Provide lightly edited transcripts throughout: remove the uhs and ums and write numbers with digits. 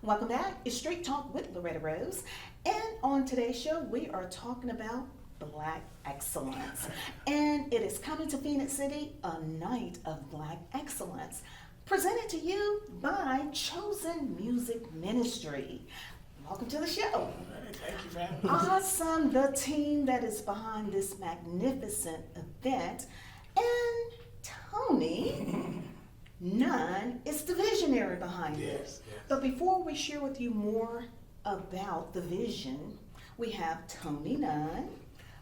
Welcome back. It's Street Talk with Loretta Rose. And on today's show, we are talking about Black excellence. And it is coming to Phenix City, a night of Black excellence. Presented to you by Chosen Music Ministry. Welcome to the show. Thank you for having me. Awesome. The team that is behind this magnificent event. And Tony Nunn is the visionary behind it. Yes. But before we share with you more about the vision, we have Tony Nunn,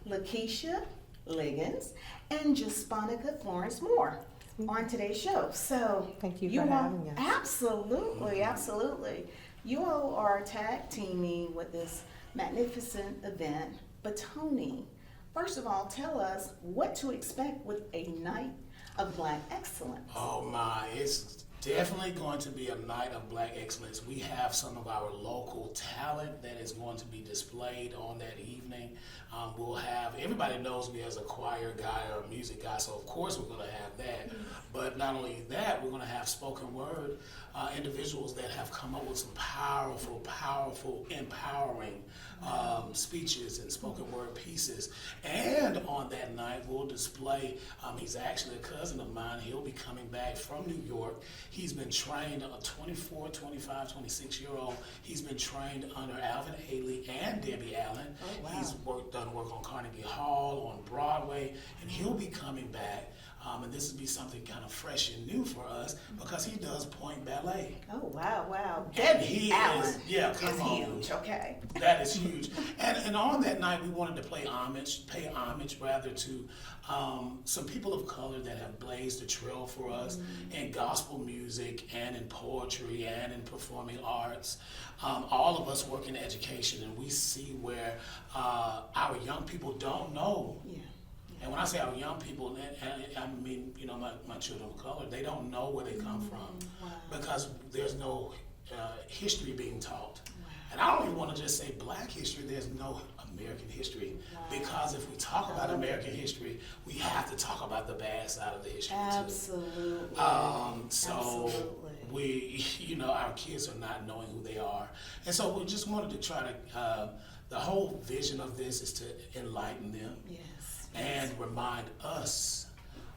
Lakeisha Liggins, and Jasponica Florence Moore on today's show. So Thank you for having us. Absolutely. You all are tag teaming with this magnificent event. But Tony, first of all, tell us what to expect with a night of Black excellence. Oh my, it's definitely going to be a night of Black excellence. We have some of our local talent that is going to be displayed on that evening. We'll have, everybody knows me as a choir guy or a music guy, so of course we're going to have that. But not only that, we're going to have spoken word individuals that have come up with some powerful, empowering speeches and spoken word pieces. And on that night, we'll display, he's actually a cousin of mine. He'll be coming back from New York. He's been trained, a 24, 25, 26-year-old. He's been trained under Alvin Ailey and Debbie Allen. Oh, wow. He's done work on Carnegie Hall, on Broadway, and he'll be coming back. And this will be something kind of fresh and new for us because he does point ballet. Oh, wow. And Debbie he Allen is, yeah, come is on. huge, okay. That is huge. And on that night, we wanted to pay homage rather to some people of color that have blazed the trail for us in gospel music and in poetry and in performing arts. All of us work in education, and we see where our young people don't know. Yeah. And when I say our young people, I mean, my children of color, they don't know where they come from because there's no history being taught. And I don't even want to just say Black history, there's no American history. Because if we talk about American history, we have to talk about the bad side of the history Absolutely. too. So Absolutely. our kids are not knowing who they are. And so we just wanted to try to, the whole vision of this is to enlighten them. Yes. And remind us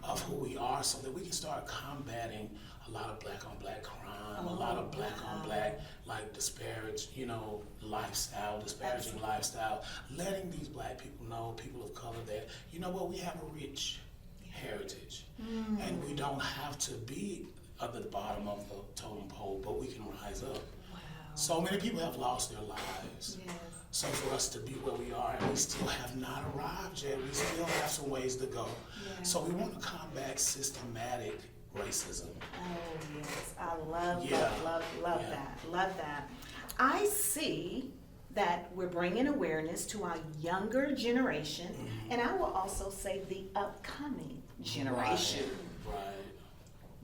of who we are so that we can start combating a lot of Black on Black crime, a lot of Black on Black, like disparaging lifestyle, letting these Black people know, people of color, that, you know what, we have a rich heritage. And we don't have to be at the bottom of the totem pole, but we can rise up. Wow. So many people have lost their lives. Yes. So for us to be where we are, and we still have not arrived yet, we still have some ways to go. Yeah. So we want to combat systematic racism. Oh, yes. I love Yeah. that. I see that we're bringing awareness to our younger generation, and I will also say the upcoming generation. Right.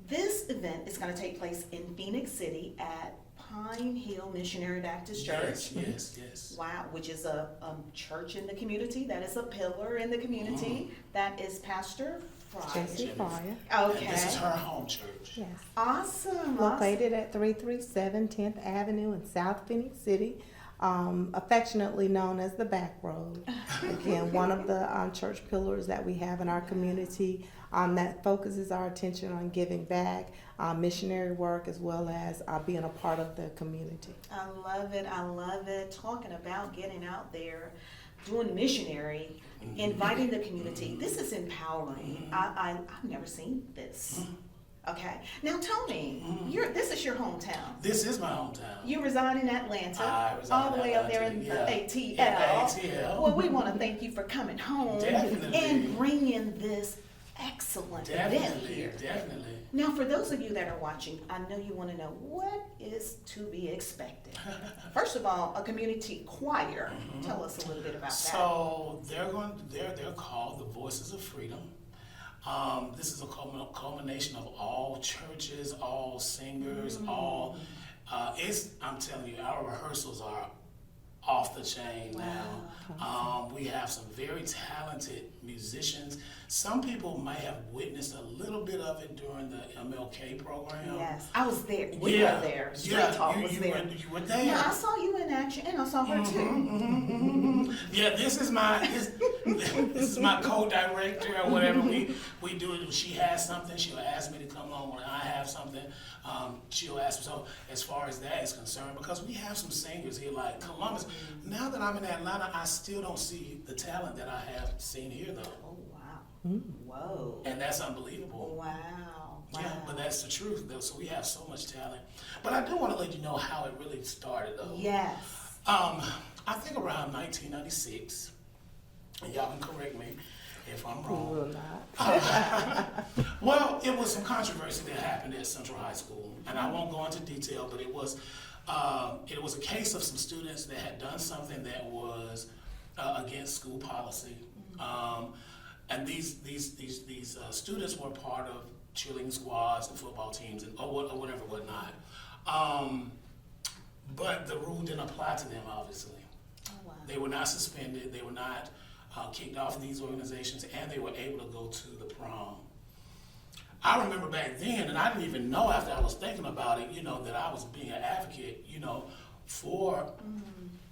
This event is going to take place in Phenix City at Pine Hill Missionary Baptist Church. Yes. Wow, which is a church in the community, that is a pillar in the community, that is Pastor Fryer. Jesse Fryer. Okay. And this is her home church. Yes. Awesome. Located at 337 10th Avenue in South Phoenix City, affectionately known as the Back Road. Again, one of the church pillars that we have in our community that focuses our attention on giving back, missionary work, as well as being a part of the community. I love it. Talking about getting out there, doing missionary, inviting the community. This is empowering. I've never seen this. Okay. Now, Tony, this is your hometown. This is my hometown. You reside in Atlanta, I reside all the way up there in the ATL. Yeah, ATL. Well, we want to thank you for coming home Definitely. and bringing this excellent event here. Definitely. Now, for those of you that are watching, I know you want to know what is to be expected. First of all, a community choir. Tell us a little bit about that. So they're called the Voices of Freedom. This is a culmination of all churches, all singers, all. I'm telling you, our rehearsals are off the chain now. We have some very talented musicians, some people may have witnessed a little bit of it during the MLK program. Yes, I was there. We were there. Straight Talk was there. You were there. Yeah, I saw you in action, and I saw her too. Yeah, this is my co-director or whatever. We do it. She has something, she'll ask me to come on. When I have something, she'll ask me. So as far as that is concerned, because we have some singers here like Columbus. Now that I'm in Atlanta, I still don't see the talent that I have seen here though. Oh wow! Whoa! And that's unbelievable. Wow! Wow! Yeah, but that's the truth though. So we have so much talent. But I do want to let you know how it really started though. Yes. I think around 1996, and y'all can correct me if I'm wrong. We will not. Well, it was some controversy that happened at Central High School, and I won't go into detail, but it was a case of some students that had done something that was against school policy, and these students were part of cheerleading squads and football teams and or whatnot. But the rule didn't apply to them, obviously. Oh, wow. They were not suspended. They were not kicked off these organizations, and they were able to go to the prom. I remember back then, and I didn't even know after I was thinking about it, that I was being an advocate, for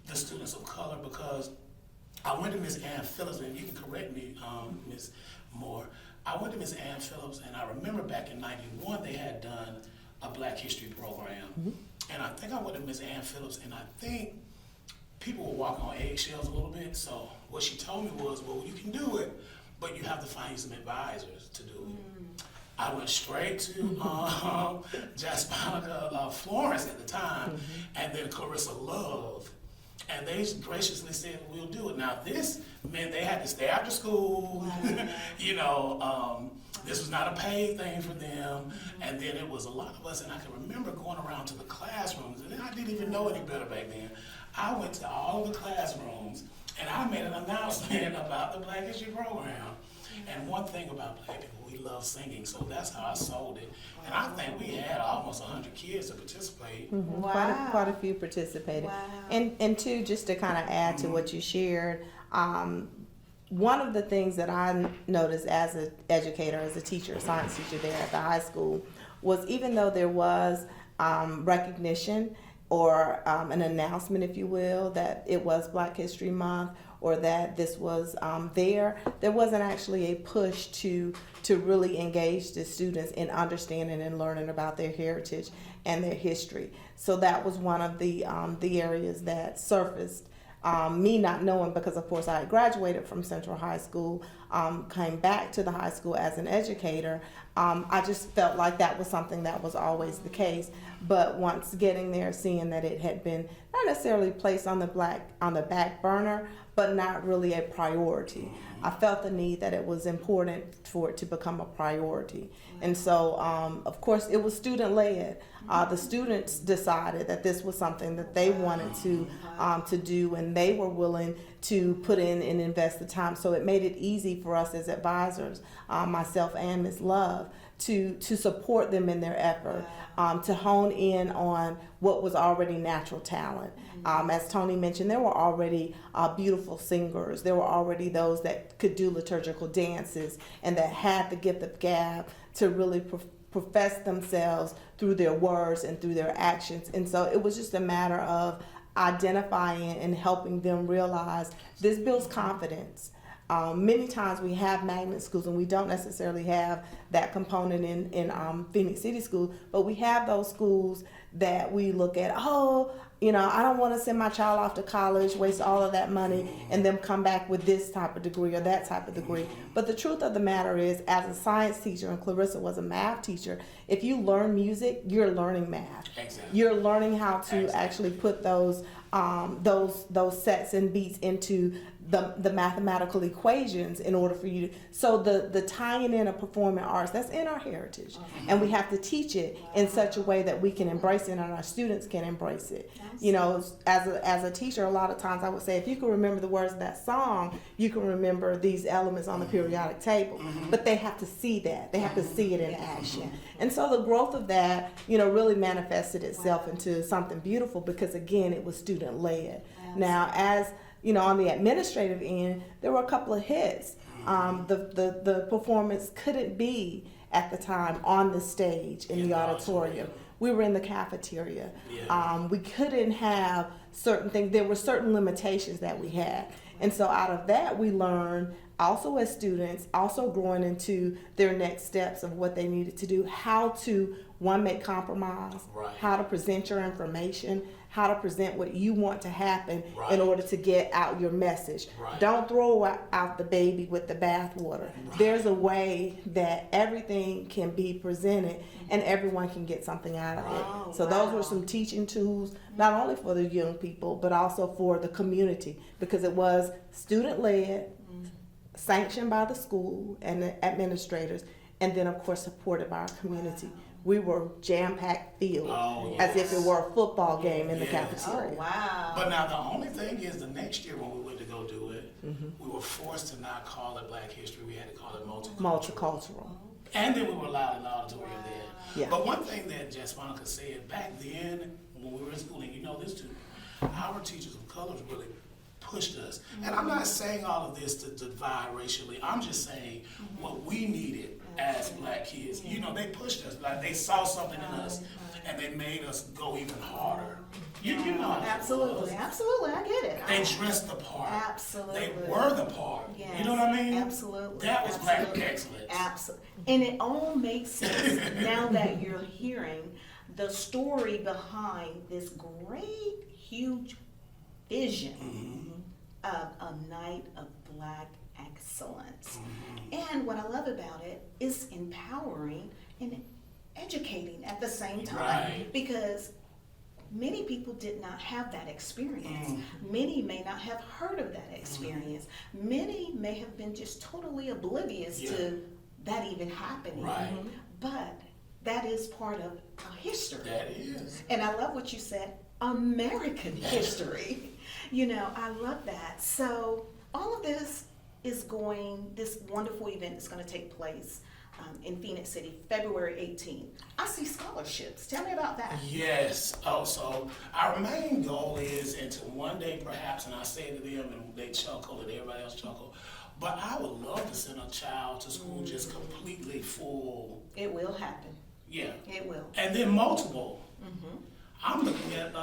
the students of color, because I went to Miss Ann Phillips, and you can correct me, Miss Moore. I went to Miss Ann Phillips, and I remember back in '91 they had done a Black History program. And I think I went to Miss Ann Phillips, and I think people were walking on eggshells a little bit. So what she told me was, well, you can do it, but you have to find some advisors to do it. I went straight to Jasponica Florence at the time, and then Clarissa Love. And they graciously said, we'll do it. Now this meant they had to stay after school, this was not a paid thing for them. And then it was a lot of us, and I can remember going around to the classrooms, and I didn't even know any better back then. I went to all of the classrooms, and I made an announcement about the Black History program. And one thing about Black people, we love singing, so that's how I sold it. And I think we had almost 100 kids to participate. Wow. Quite a few participated. Wow. And two, just to kind of add to what you shared, one of the things that I noticed as an educator, as a teacher, a science teacher there at the high school, was even though there was recognition or an announcement, if you will, that it was Black History Month, or that this was there wasn't actually a push to really engage the students in understanding and learning about their heritage and their history. So that was one of the areas that surfaced. Me not knowing, because of course I had graduated from Central High School, came back to the high school as an educator. I just felt like that was something that was always the case. But once getting there, seeing that it had been not necessarily placed on the back burner, but not really a priority, I felt the need that it was important for it to become a priority. And so, of course, it was student-led. The students decided that this was something that they wanted to do, and they were willing to put in and invest the time. So it made it easy for us as advisors, myself and Ms. Love, to support them in their effort, to hone in on what was already natural talent. As Tony mentioned, there were already beautiful singers. There were already those that could do liturgical dances and that had the gift of gab to really profess themselves through their words and through their actions. And so it was just a matter of identifying and helping them realize this builds confidence. Many times we have magnet schools, and we don't necessarily have that component in Phenix City School, but we have those schools that we look at, I don't want to send my child off to college, waste all of that money, and then come back with this type of degree or that type of degree. But the truth of the matter is, as a science teacher, and Clarissa was a math teacher, if you learn music, you're learning math. Exactly. You're learning how to actually put those sets and beats into the mathematical equations in order for you to, so the tying in of performing arts, that's in our heritage, and we have to teach it in such a way that we can embrace it and our students can embrace it. As a teacher, a lot of times I would say, if you can remember the words of that song, you can remember these elements on the periodic table. But they have to see that, they have to see it in action. And so the growth of that, really manifested itself into something beautiful, because again, it was student led. Now, as on the administrative end, there were a couple of hits. The performance couldn't be at the time on the stage in the auditorium. We were in the cafeteria. Yeah. We couldn't have certain things. There were certain limitations that we had. And so out of that, we learned also as students, also growing into their next steps of what they needed to do, how to, one, make compromise, Right. how to present your information, how to present what you want to happen Right. in order to get out your message. Right. Don't throw out the baby with the bathwater. Right. There's a way that everything can be presented and everyone can get something out of it. Oh, So those wow. were some teaching tools, not only for the young people, but also for the community, because it was student-led, sanctioned by the school and the administrators, and then of course supported by our community. We were jam-packed filled, Oh, as if it yes. were a football game in the Yes. cafeteria. Oh, wow. But now the only thing is, the next year when we went to go do it, we were forced to not call it Black History. We had to call it multicultural. Multicultural. And then we were allowed in the auditorium then. Yeah. But one thing that Jasponica said, back then, when we were in school, and you know this too, our teachers of colors really pushed us. And I'm not saying all of this to divide racially. I'm just saying what we needed as Black kids. You know, they pushed us. Like, they saw something in us, and they made us go even harder. You know how that Absolutely, was. absolutely, I get it. They dressed the part. Absolutely. They were the part. Yes, You know what I mean? absolutely, That was Black absolutely. excellence. Absolutely. And it all makes sense now that you're hearing the story behind this great, huge vision of a night of Black excellence. And what I love about it is empowering and educating at the same time. Right. Because many people did not have that experience. Many may not have heard of that experience. Many may have been just totally oblivious to that even happening. Right. But that is part of our history. That is. And I love what you said, American history. You know, I love that. So all of this this wonderful event is going to take place in Phenix City, February 18th. I see scholarships. Tell me about that. Yes. Oh, so our main goal is, and to one day perhaps, and I say it to them and they chuckle and everybody else chuckle, but I would love to send a child to school just completely full. It will happen. Yeah. It will. And then multiple. I'm looking at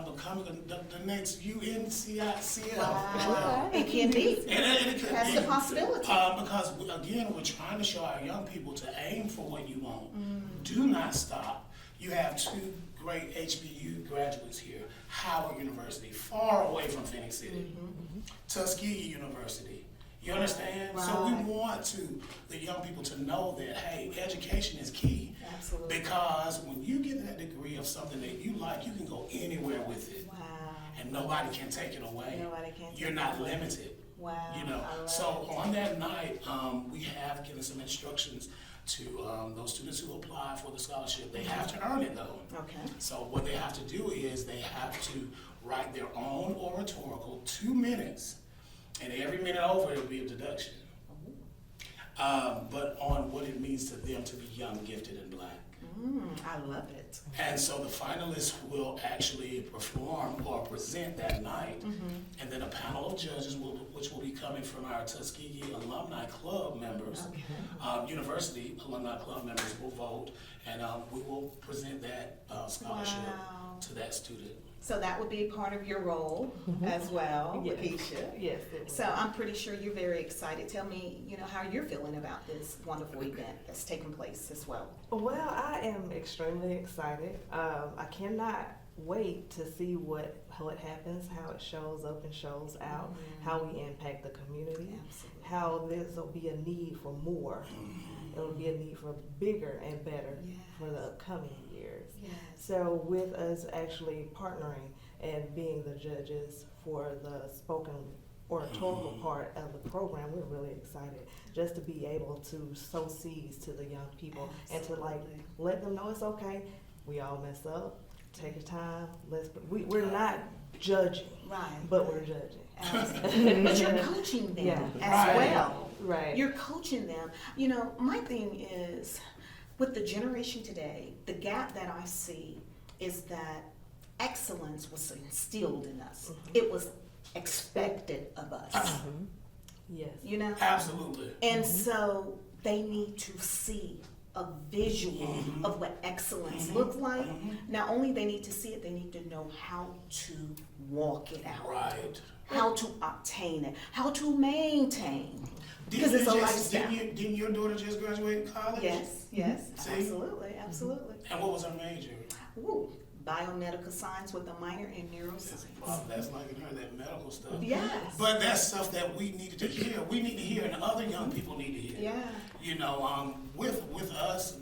becoming the next UNCICL. Wow. It can be. And it could That's be. the possibility. Because again, we're trying to show our young people to aim for what you want. Do not stop. You have two great HBU graduates here. Howard University, far away from Phenix City. Tuskegee University. You understand? So we Right. want the young people to know that, hey, education is key. Absolutely. Because when you get that degree of something that you like, you can go anywhere with it. Wow. And nobody can take it away. Nobody can You're take not it away. limited. Wow. You know, I love so it. on that night, we have given some instructions to those students who apply for the scholarship. They have to earn it though. Okay. So what they have to do is they have to write their own oratorical, 2 minutes, and every minute over it'll be a deduction. But on what it means to them to be young, gifted, and Black. I love it. And so the finalists will actually perform or present that night, and then a panel of judges, which will be coming from our Tuskegee Alumni Club members, University Alumni Club members will vote, and we will present that scholarship Wow. to that student. So that would be part of your role as well, Yes. Lakeisha. Yes, it was. So I'm pretty sure you're very excited. Tell me, how you're feeling about this wonderful event that's taking place as well. Well, I am extremely excited. I cannot wait to see what how it happens, how it shows up and shows out, how we impact the community, Absolutely. how this will be a need for more. It will be a need for bigger and better for the upcoming years. Yes. So with us actually partnering and being the judges for the spoken oratorical part of the program, we're really excited just to be able to sow seeds to the young people and to Absolutely. let them know it's okay. We all mess up. Take your time. We're not judging, Right. but we're judging. Absolutely. But you're coaching them Yeah. as Right. well. Right. You're coaching them. My thing is, with the generation today, the gap that I see is that excellence was instilled in us. It was expected of us. Yes. you know? Absolutely. And so they need to see a visual of what excellence looks like. Not only they need to see it, they need to know how to walk it out, Right. how to obtain it, how to maintain. Because it's a lifestyle. Didn't your daughter just graduate college? Yes, yes, See? absolutely, absolutely. And what was her major? Ooh, biomedical science with a minor in neuroscience. Well, that's like in her, that medical stuff. Yes. But that's stuff that we needed to hear. We need to hear, and other young people need to hear. Yeah. You know, with us,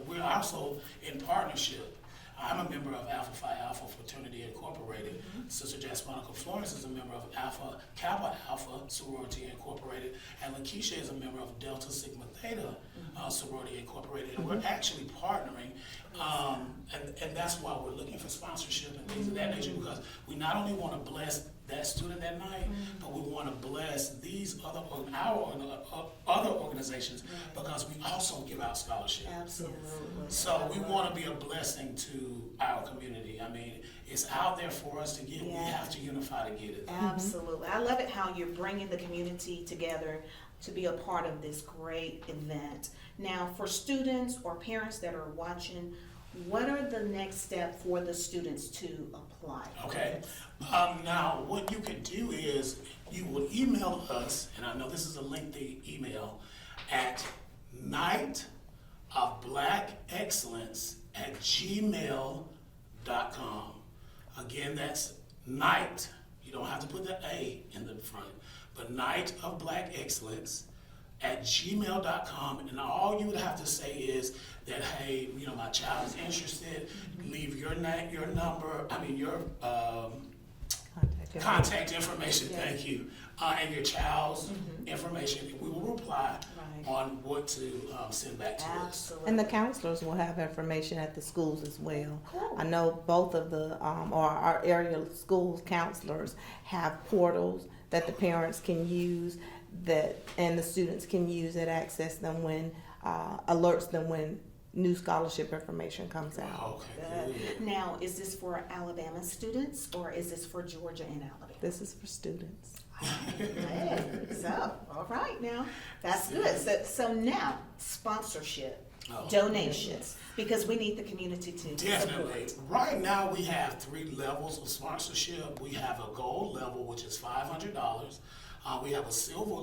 we're also in partnership. I'm a member of Alpha Phi Alpha Fraternity Incorporated. Sister Jasponica Florence is a member of Alpha Kappa Alpha Sorority Incorporated, and Lakeisha is a member of Delta Sigma Theta Sorority Incorporated. And we're actually partnering, and that's why we're looking for sponsorship and things of that nature, because we not only want to bless that student that night, but we want to bless these other other organizations, because we also give out scholarships. Absolutely. So we want to be a blessing to our community. I mean, it's out there for us to get. We Yeah. have to unify to get it. Absolutely. I love it how you're bringing the community together to be a part of this great event. Now, for students or parents that are watching, what are the next step for the students to apply? for Okay. this? Now, what you can do is you will email us, and I know this is a lengthy email, at nightofblackexcellence@gmail.com. Again, that's night. You don't have to put the A in the front, but nightofblackexcellence@gmail.com, and all you would have to say is that, hey, you know, my child is interested. Leave your name, your number, your contact information. Thank you, and your child's information. And we will reply Right. on what to send back to us. Absolutely. And the counselors will have information at the schools as well. Cool. I know both of the, or our area schools counselors have portals that the parents can use and the students can use that access them when, alerts them when new scholarship information comes out. Okay, good. Now, is this for Alabama students or is this for Georgia and Alabama? This is for students. So, all right now, that's good. So now, sponsorship, Oh. donations, because we need the community to Definitely. support. Right now, we have 3 levels of sponsorship. We have a gold level, which is $500. We have a silver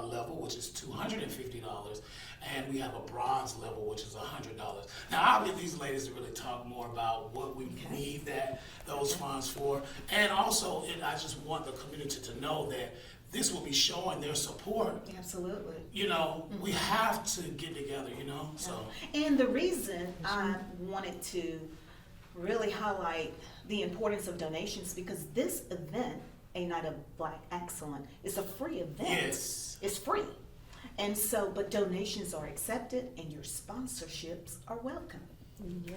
level, which is $250, and we have a bronze level, whill is $100. Now, I'll get these ladies to really talk more about what we need those funds for, and also, I just want the community to know that this will be showing their support. Absolutely. You know, we have to get together. You know, so. And the reason I wanted to really highlight the importance of donations, because this event, A Night of Black Excellence, is a free event. Yes. It's free. And so, but donations are accepted and your sponsorships are welcome. Yeah.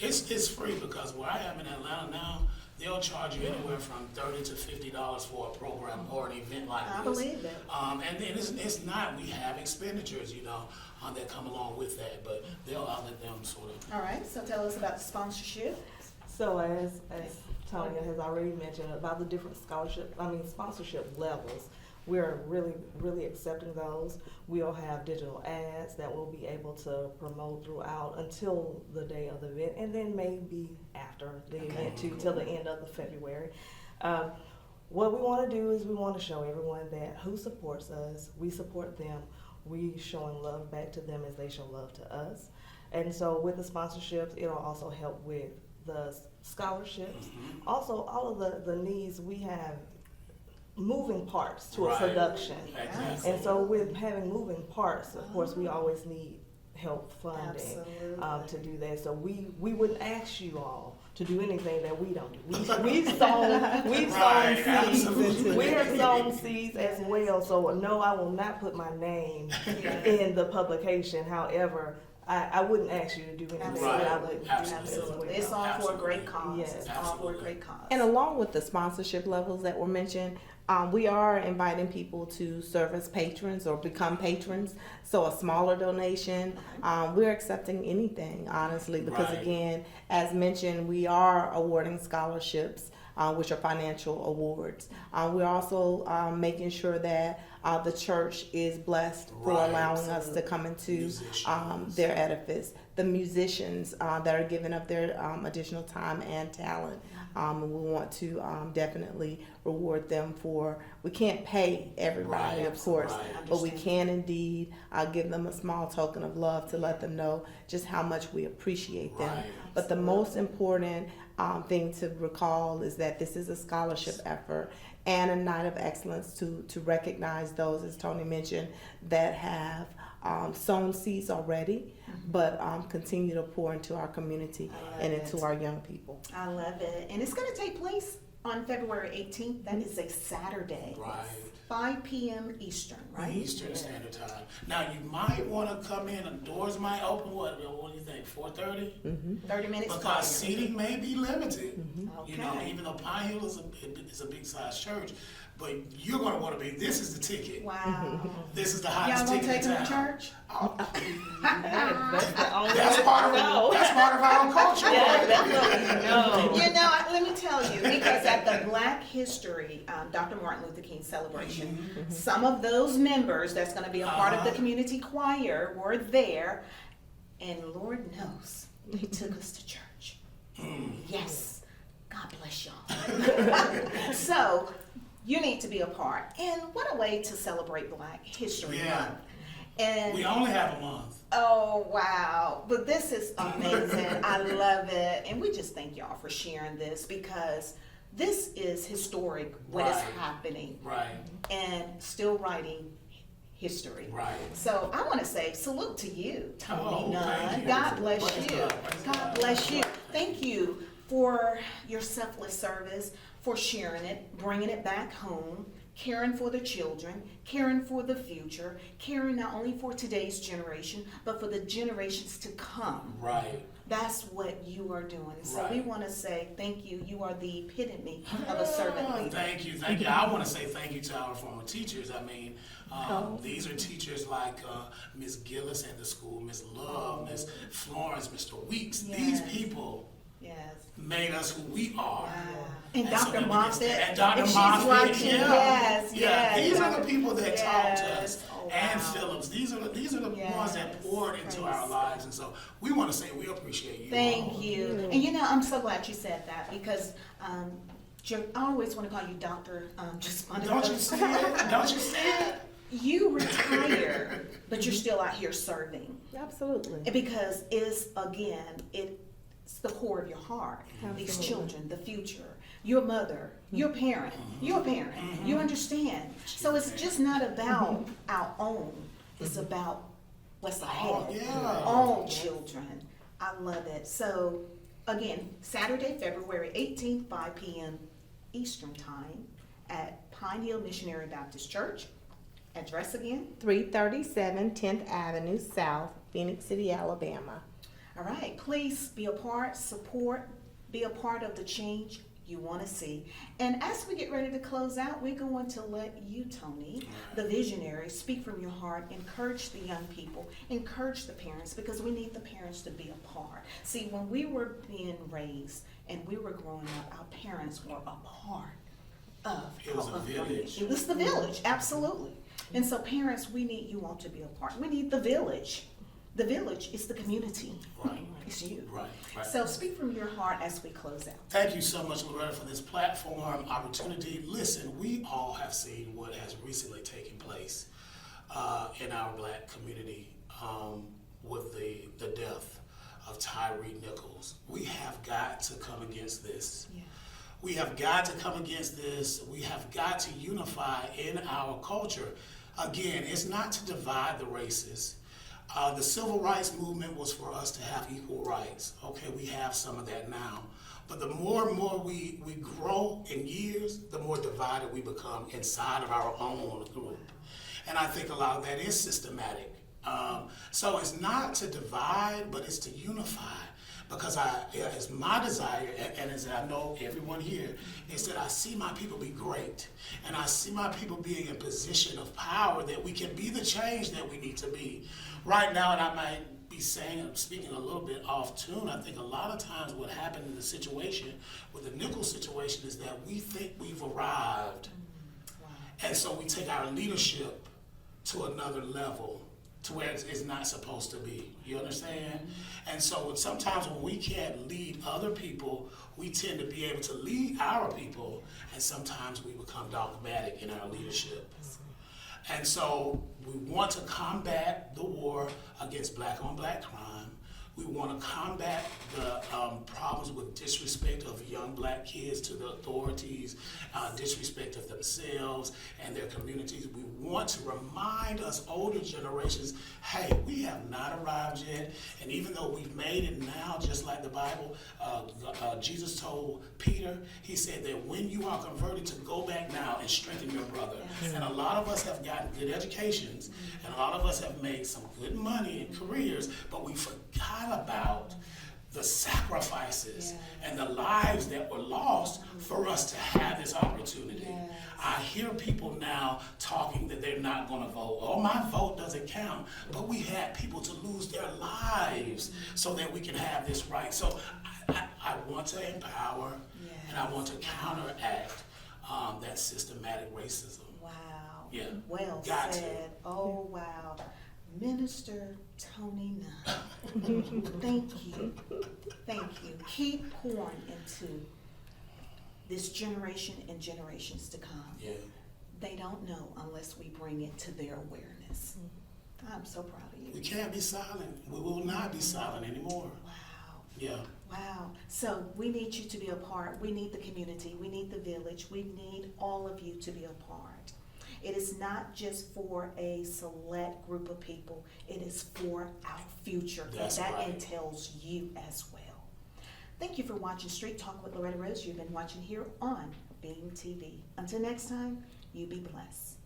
It's free, because where I am in Atlanta now, they'll charge you anywhere from $30 to $50 for a program or an event like this. I believe that. And then it's not. We have expenditures, that come along with that, but they'll outlet them sort of. All right, so tell us about the sponsorship. So as Tanya has already mentioned about the different sponsorship levels, we're really accepting those. We'll have digital ads that we'll be able to promote throughout until the day of the event, and then maybe after the event too, till the end of the February. What we want to do is we want to show everyone that who supports us, we support them. We showing love back to them as they show love to us. And so with the sponsorships, it'll also help with the scholarships. Also, all of the needs, we have moving parts to a Right. production. Exactly. And so with having moving parts, of course, we always need help funding Absolutely. to do that. So we wouldn't ask you all to do anything that we don't do. We've sown Right, seeds. absolutely. We have sown seeds as well. So no, I will not put my name in the publication. However, I wouldn't ask you to do anything that I wouldn't do as Absolutely. well. It's all for a great cause. Yes. It's all for a great cause. And along with the sponsorship levels that were mentioned, we are inviting people to serve as patrons or become patrons. So a smaller donation, we're accepting anything, honestly, because Right. again, as mentioned, we are awarding scholarships which are financial awards. We're also making sure that the church is blessed for Right. allowing us to come into Musicians. their edifice. The musicians that are giving up their additional time and talent. We want to definitely reward them for, we can't pay everybody, Right, of course, right. but we can indeed give them a small token of love to let them know just how much we appreciate them. Right. But the most important thing to recall is that this is a scholarship effort and a night of excellence to recognize those, as Tony mentioned, that have sown seeds already, but continue to pour into our community and into our young people. I love it. And it's going to take place on February 18th. That is a Saturday. Right. 5 p.m. Eastern, right? Eastern Standard Time. Now you might want to come in. The doors might open. What do you think? 4:30. 30 minutes Because prior. seating may be limited. You know, Okay. even though Pine Hill is a big size church, but you're going to want to be. This is the ticket. Wow. This is the Y'all hottest gonna ticket take in them to town. church? Oh, That's the only that's part of that's part of our culture. Yeah, that's what we know. You know, let me tell you, because at the Black History, Dr. Martin Luther King celebration, some of those members that's going to be a part of the community choir were there, and Lord knows they took us to church. Yes, God bless y'all. So you need to be a part, and what a way to celebrate Black History Yeah. Month. And We only have a month. oh, wow. But this is amazing. I love it. And we just thank y'all for sharing this, because this is historic what is Right. happening Right. and still writing history. Right. So I want to say salute to you, Tony Oh, thank Nunn. you. God bless Praise you. God, praise God God. bless you. Thank you for your selfless service, for sharing it, bringing it back home, caring for the children, caring for the future, caring not only for today's generation, but for the generations to come. Right. That's what you are doing. So we Right. want to say thank you. You are the epitome of a servant leader. Thank you, thank you. I want to say thank you to our former teachers. I mean, these are teachers like Ms. Gillis at the school, Ms. Love, Ms. Florence, Mr. Weeks. These Yes. people Yes. made us who we are. Wow. And And so Dr. that we can Moffitt, stand- and Dr. if she's Moffitt, watching, yeah. yes, Yeah, yes. these are the people that taught Yes. us. Oh, And wow. Phillips, these are the ones that Yes. poured into Praise our lives, and so we want to say we appreciate you. Thank all. you. And you know, I'm so glad you said that, because I always want to call you Dr. Just Don't you see it? Don't you see it? You retire, but you're still out here serving. Absolutely. Because it's the core of your heart. These Absolutely. children, the future, your mother, your parent, you understand. So it's just not about our own, it's about what's ahead. yeah. All children. I love it. So again, Saturday, February 18th, 5 p.m. Eastern Time at Pine Hill Missionary Baptist Church. Address again? 337 10th Avenue South, Phenix City, Alabama. All right, please be a part, support, be a part of the change you want to see. And as we get ready to close out, we're going to let you, Tony, the visionary, speak from your heart, encourage the young people, encourage the parents, because we need the parents to be a part. See, when we were being raised and we were growing up, our parents were a part of It was our a upbringing. village. It was the village, absolutely. And so parents, we need you all to be a part. We need the village. The village is the community. Right. It's you. Right, right. So speak from your heart as we close out. Thank you so much, Loretta, for this platform opportunity. Listen, we all have seen what has recently taken place in our Black community with the death of Tyree Nichols. We have got to come against this. Yeah. We have got to come against this. We have got to unify in our culture. Again, it's not to divide the races. The civil rights movement was for us to have equal rights. Okay, we have some of that now. But the more and more we grow in years, the more divided we become inside of our own group. And I think a lot of that is systematic. So it's not to divide, but it's to unify. Because it's my desire, and as I know everyone here, is that I see my people be great. And I see my people being in a position of power that we can be the change that we need to be. Right now, and I might be speaking a little bit off tune. I think a lot of times what happened in the situation, with the nickel situation, is that we think we've arrived. Wow. And so we take our leadership to another level, to where it's not supposed to be. You understand? And so sometimes when we can't lead other people, we tend to be able to lead our people, and sometimes we become dogmatic in our leadership. And so we want to combat the war against black on black crime. We want to combat the problems with disrespect of young black kids to the authorities, disrespect of themselves and their communities. We want to remind us older generations, hey, we have not arrived yet. And even though we've made it now, just like the Bible, Jesus told Peter, he said that when you are converted, to go back now and strengthen your brother. Yes. And a lot of us have gotten good educations, and a lot of us have made some good money and careers, but we forgot about the sacrifices and the lives that were lost for us to have this opportunity. Yes. I hear people now talking that they're not going to vote. Oh, my vote doesn't count. But we had people to lose their lives so that we can have this right. So I want to empower, and I want to counteract that systematic racism. Wow. Yeah. Well Got said. Oh, wow. Minister Tony Nunn. Thank you. Thank you. Keep pouring into this generation and generations to come. Yeah. They don't know unless we bring it to their awareness. I'm so proud of you. We can't be silent. We will not be silent anymore. Wow. Yeah. Wow. So we need you to be a part. We need the community. We need the village. We need all of you to be a part. It is not just for a select group of people. It is for our future. That's and that right. entails you as well. Thank you for watching Street Talk with Loretta Rose. You've been watching here on Beam TV. Until next time, you be blessed.